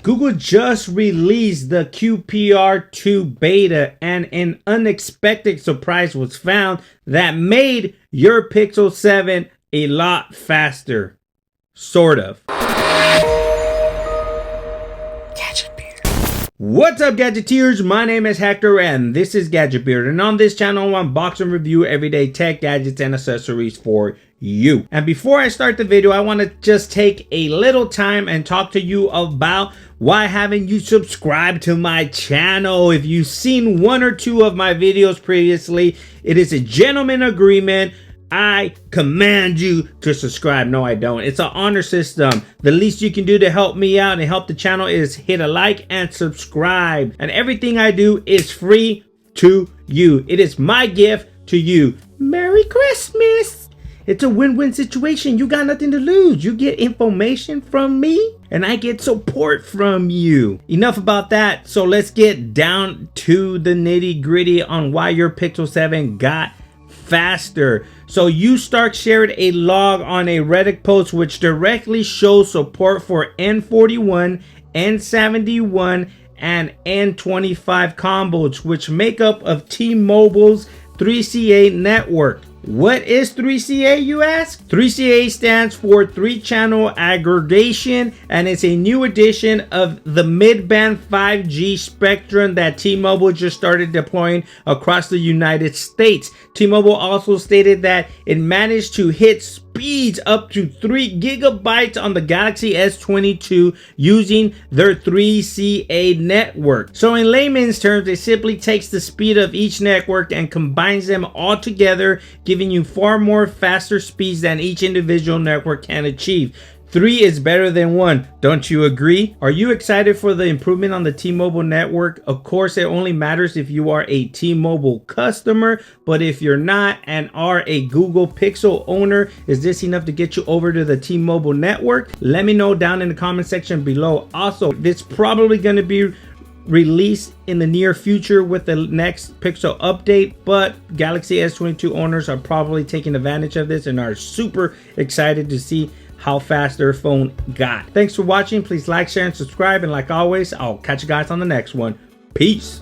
Google just released the QPR2 beta, and an unexpected surprise was found that made your Pixel 7 a lot faster. Sort of. What's up, Gadgeteers? My name is Hector and this is Gadget Beard, and on this channel I unbox and review everyday tech gadgets and accessories for you. And before I start the video, I want to just take a little time and talk to you about why haven't you subscribed to my channel. If you've seen one or two of my videos previously, it is a gentleman agreement. I command you to subscribe. No, I don't. It's an honor system. The least you can do to help me out and help the channel is hit a like and subscribe. And everything I do is free to you. It is my gift to you. Merry Christmas. It's a win-win situation. You got nothing to lose. You get information from me and I get support from you. Enough about that. So let's get down to the nitty-gritty on why your Pixel 7 got faster. So Stark shared a log on a Reddit post which directly shows support for N41, N71, and N25 combos, which make up of T-Mobile's 3CA network. What is 3CA, you ask? 3CA stands for 3-channel aggregation, and it's a new edition of the mid-band 5G spectrum that T-Mobile just started deploying across the United States. T-Mobile also stated that it managed to hit speeds up to 3 gigabytes on the Galaxy S22 using their 3CA network. So in layman's terms, it simply takes the speed of each network and combines them all together, giving you far more faster speeds than each individual network can achieve. 3 is better than 1. Don't you agree? Are you excited for the improvement on the T-Mobile network? Of course, it only matters if you are a T-Mobile customer, but if you're not and are a Google Pixel owner, is this enough to get you over to the T-Mobile network? Let me know down in the comment section below. Also, it's probably going to be released in the near future with the next Pixel update, but Galaxy S22 owners are probably taking advantage of this and are super excited to see how fast their phone got. Thanks for watching. Please like, share, and subscribe, and like always, I'll catch you guys on the next one. Peace.